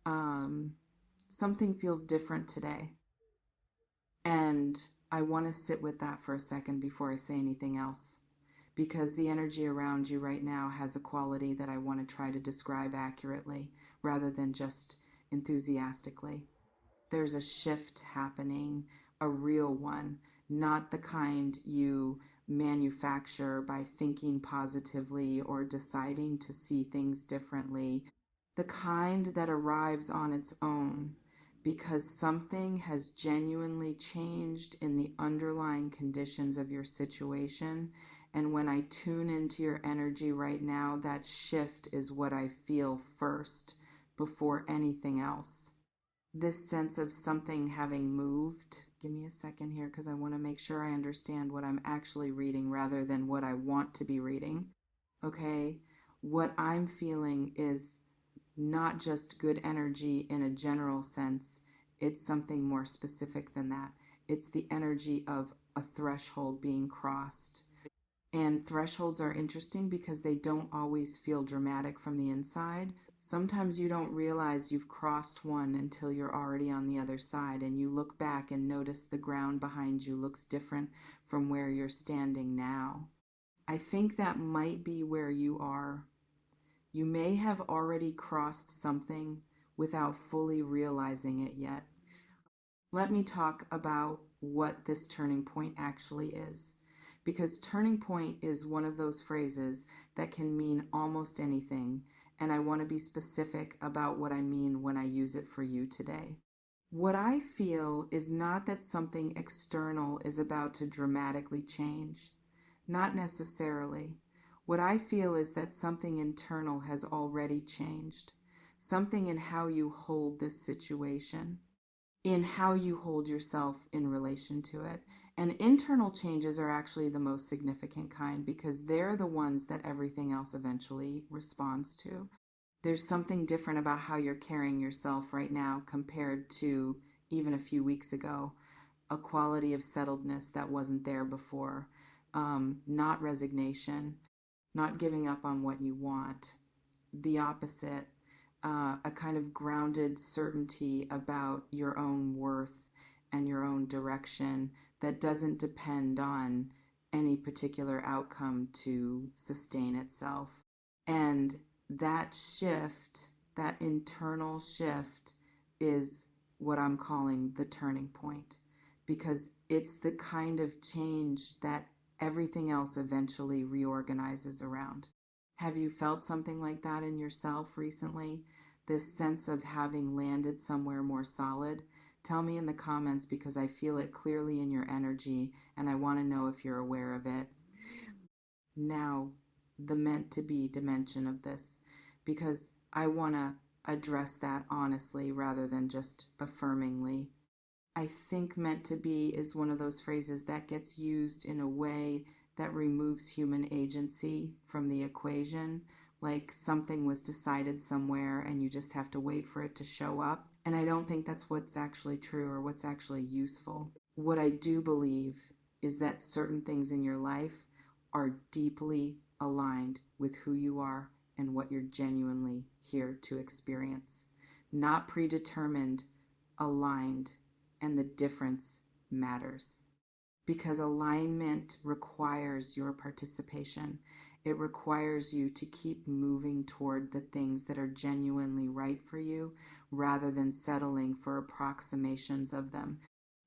um, something feels different today. And I want to sit with that for a second before I say anything else, because the energy around you right now has a quality that I want to try to describe accurately rather than just enthusiastically. There's a shift happening, a real one, not the kind you manufacture by thinking positively or deciding to see things differently, the kind that arrives on its own because something has genuinely changed in the underlying conditions of your situation. And when I tune into your energy right now, that shift is what I feel first before anything else. This sense of something having moved. Give me a second here because I want to make sure I understand what I'm actually reading rather than what I want to be reading. Okay? What I'm feeling is not just good energy in a general sense, it's something more specific than that. It's the energy of a threshold being crossed. And thresholds are interesting because they don't always feel dramatic from the inside. Sometimes you don't realize you've crossed one until you're already on the other side and you look back and notice the ground behind you looks different from where you're standing now. I think that might be where you are. You may have already crossed something without fully realizing it yet. Let me talk about what this turning point actually is. Because turning point is one of those phrases that can mean almost anything, and I want to be specific about what I mean when I use it for you today. What I feel is not that something external is about to dramatically change. Not necessarily. What I feel is that something internal has already changed. Something in how you hold this situation, in how you hold yourself in relation to it. And internal changes are actually the most significant kind because they're the ones that everything else eventually responds to. There's something different about how you're carrying yourself right now compared to even a few weeks ago. A quality of settledness that wasn't there before. Not resignation, not giving up on what you want. The opposite, a kind of grounded certainty about your own worth and your own direction that doesn't depend on any particular outcome to sustain itself. And that shift, that internal shift, is what I'm calling the turning point because it's the kind of change that everything else eventually reorganizes around. Have you felt something like that in yourself recently? This sense of having landed somewhere more solid? Tell me in the comments because I feel it clearly in your energy and I want to know if you're aware of it. Now, the meant to be dimension of this, because I want to address that honestly rather than just affirmingly. I think meant to be is one of those phrases that gets used in a way that removes human agency from the equation, like something was decided somewhere and you just have to wait for it to show up. And I don't think that's what's actually true or what's actually useful. What I do believe is that certain things in your life are deeply aligned with who you are and what you're genuinely here to experience. Not predetermined, aligned, and the difference matters because alignment requires your participation. It requires you to keep moving toward the things that are genuinely right for you rather than settling for approximations of them.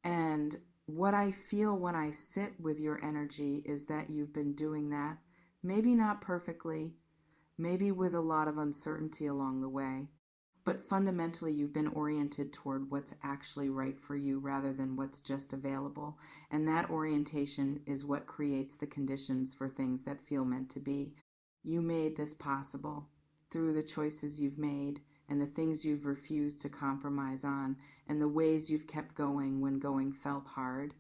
And what I feel when I sit with your energy is that you've been doing that, maybe not perfectly, maybe with a lot of uncertainty along the way, but fundamentally, you've been oriented toward what's actually right for you rather than what's just available. And that orientation is what creates the conditions for things that feel meant to be. You made this possible through the choices you've made and the things you've refused to compromise on and the ways you've kept going when going felt hard.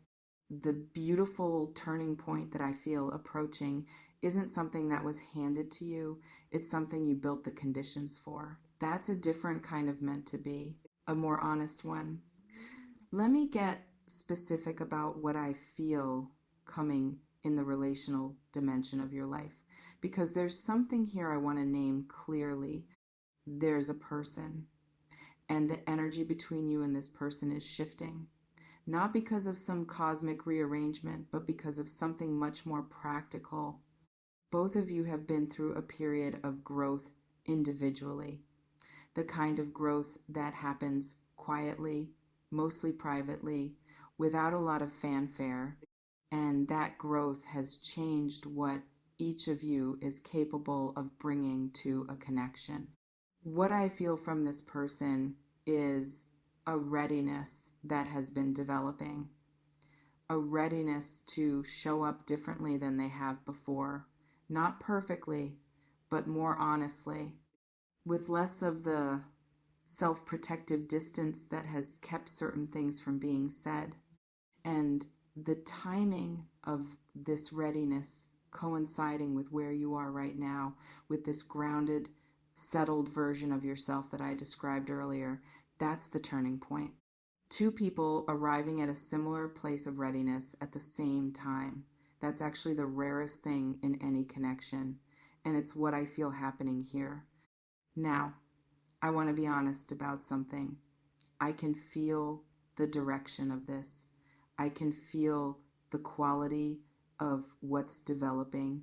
The beautiful turning point that I feel approaching isn't something that was handed to you, it's something you built the conditions for. That's a different kind of meant to be, a more honest one. Let me get specific about what I feel coming in the relational dimension of your life, because there's something here I want to name clearly. There's a person, and the energy between you and this person is shifting. Not because of some cosmic rearrangement, but because of something much more practical. Both of you have been through a period of growth individually, the kind of growth that happens quietly, mostly privately, without a lot of fanfare. And that growth has changed what each of you is capable of bringing to a connection. What I feel from this person is a readiness that has been developing, a readiness to show up differently than they have before, not perfectly, but more honestly, with less of the self protective distance that has kept certain things from being said. And the timing of this readiness coinciding with where you are right now, with this grounded, settled version of yourself that I described earlier, that's the turning point. Two people arriving at a similar place of readiness at the same time. That's actually the rarest thing in any connection, and it's what I feel happening here. Now, I want to be honest about something. I can feel the direction of this. I can feel the quality of what's developing.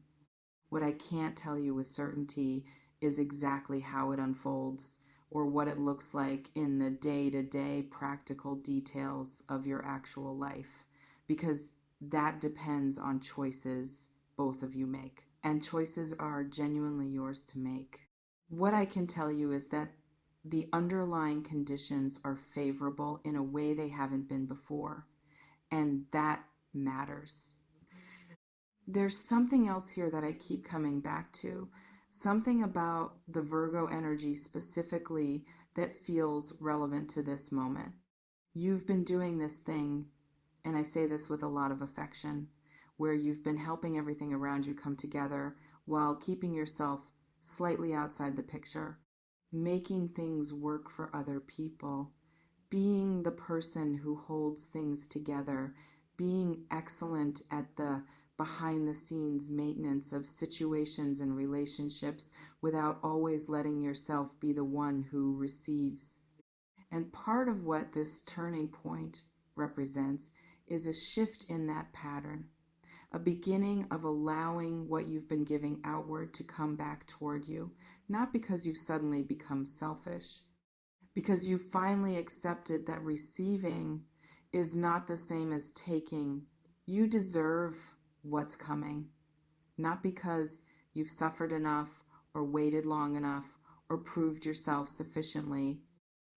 What I can't tell you with certainty is exactly how it unfolds or what it looks like in the day-to-day practical details of your actual life, because that depends on choices both of you make. And choices are genuinely yours to make. What I can tell you is that the underlying conditions are favorable in a way they haven't been before, and that matters. There's something else here that I keep coming back to, something about the Virgo energy specifically that feels relevant to this moment. You've been doing this thing, and I say this with a lot of affection, where you've been helping everything around you come together while keeping yourself slightly outside the picture, making things work for other people, being the person who holds things together, being excellent at the behind the scenes maintenance of situations and relationships without always letting yourself be the one who receives. And part of what this turning point represents is a shift in that pattern, a beginning of allowing what you've been giving outward to come back toward you, not because you've suddenly become selfish, because you finally accepted that receiving is not the same as taking. You deserve what's coming, not because you've suffered enough or waited long enough or proved yourself sufficiently,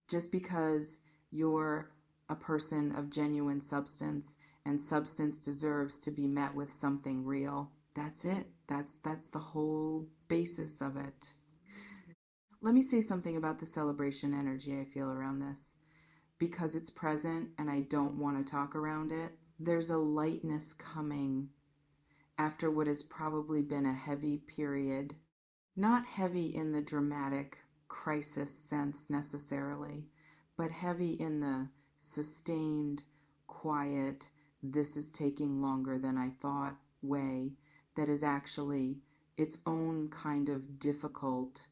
just because you're a person of genuine substance and substance deserves to be met with something real. That's it. That's the whole basis of it. Let me say something about the celebration energy I feel around this. Because it's present and I don't want to talk around it, there's a lightness coming after what has probably been a heavy period. Not heavy in the dramatic crisis sense necessarily, but heavy in the sustained, quiet, this is taking longer than I thought way that is actually its own kind of difficult,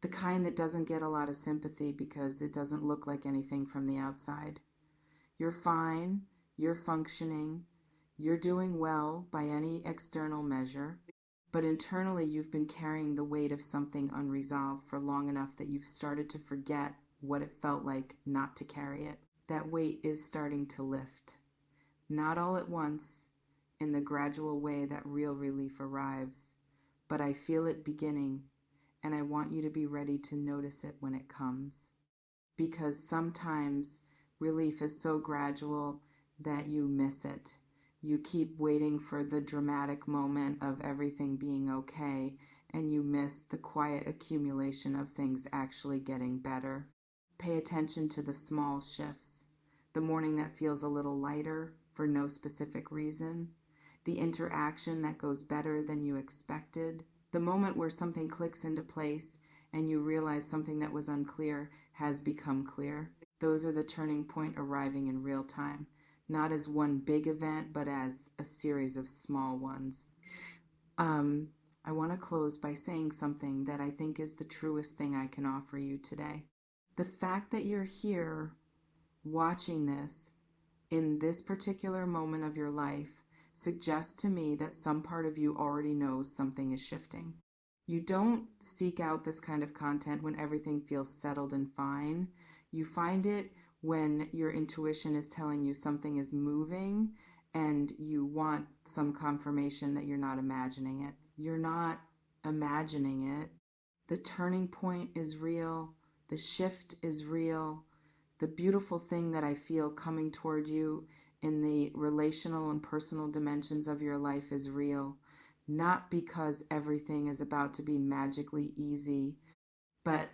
the kind that doesn't get a lot of sympathy because it doesn't look like anything from the outside. You're fine, you're functioning, you're doing well by any external measure, but internally you've been carrying the weight of something unresolved for long enough that you've started to forget what it felt like not to carry it. That weight is starting to lift. Not all at once, in the gradual way that real relief arrives, but I feel it beginning, and I want you to be ready to notice it when it comes. Because sometimes relief is so gradual that you miss it. You keep waiting for the dramatic moment of everything being okay, and you miss the quiet accumulation of things actually getting better. Pay attention to the small shifts. The morning that feels a little lighter for no specific reason. The interaction that goes better than you expected. The moment where something clicks into place and you realize something that was unclear has become clear. Those are the turning point arriving in real time, not as one big event, but as a series of small ones. I want to close by saying something that I think is the truest thing I can offer you today. The fact that you're here watching this in this particular moment of your life suggests to me that some part of you already knows something is shifting. You don't seek out this kind of content when everything feels settled and fine. You find it when your intuition is telling you something is moving and you want some confirmation that you're not imagining it. You're not imagining it. The turning point is real. The shift is real. The beautiful thing that I feel coming toward you in the relational and personal dimensions of your life is real. Not because everything is about to be magically easy, but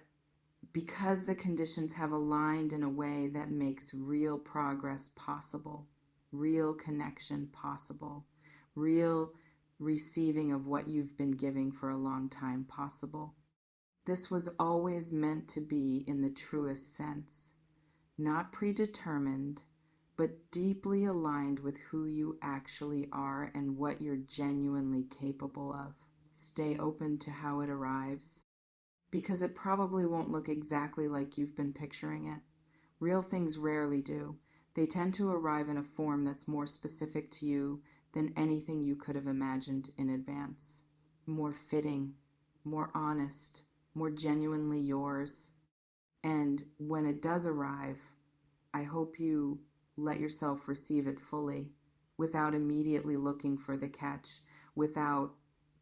because the conditions have aligned in a way that makes real progress possible, real connection possible, real receiving of what you've been giving for a long time possible. This was always meant to be in the truest sense, not predetermined, but deeply aligned with who you actually are and what you're genuinely capable of. Stay open to how it arrives, because it probably won't look exactly like you've been picturing it. Real things rarely do. They tend to arrive in a form that's more specific to you than anything you could have imagined in advance. More fitting, more honest, more genuinely yours. And when it does arrive, I hope you let yourself receive it fully without immediately looking for the catch, without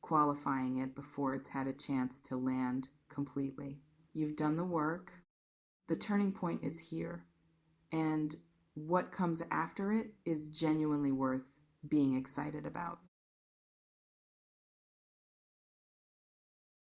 qualifying it before it's had a chance to land completely. You've done the work. The turning point is here. And what comes after it is genuinely worth being excited about.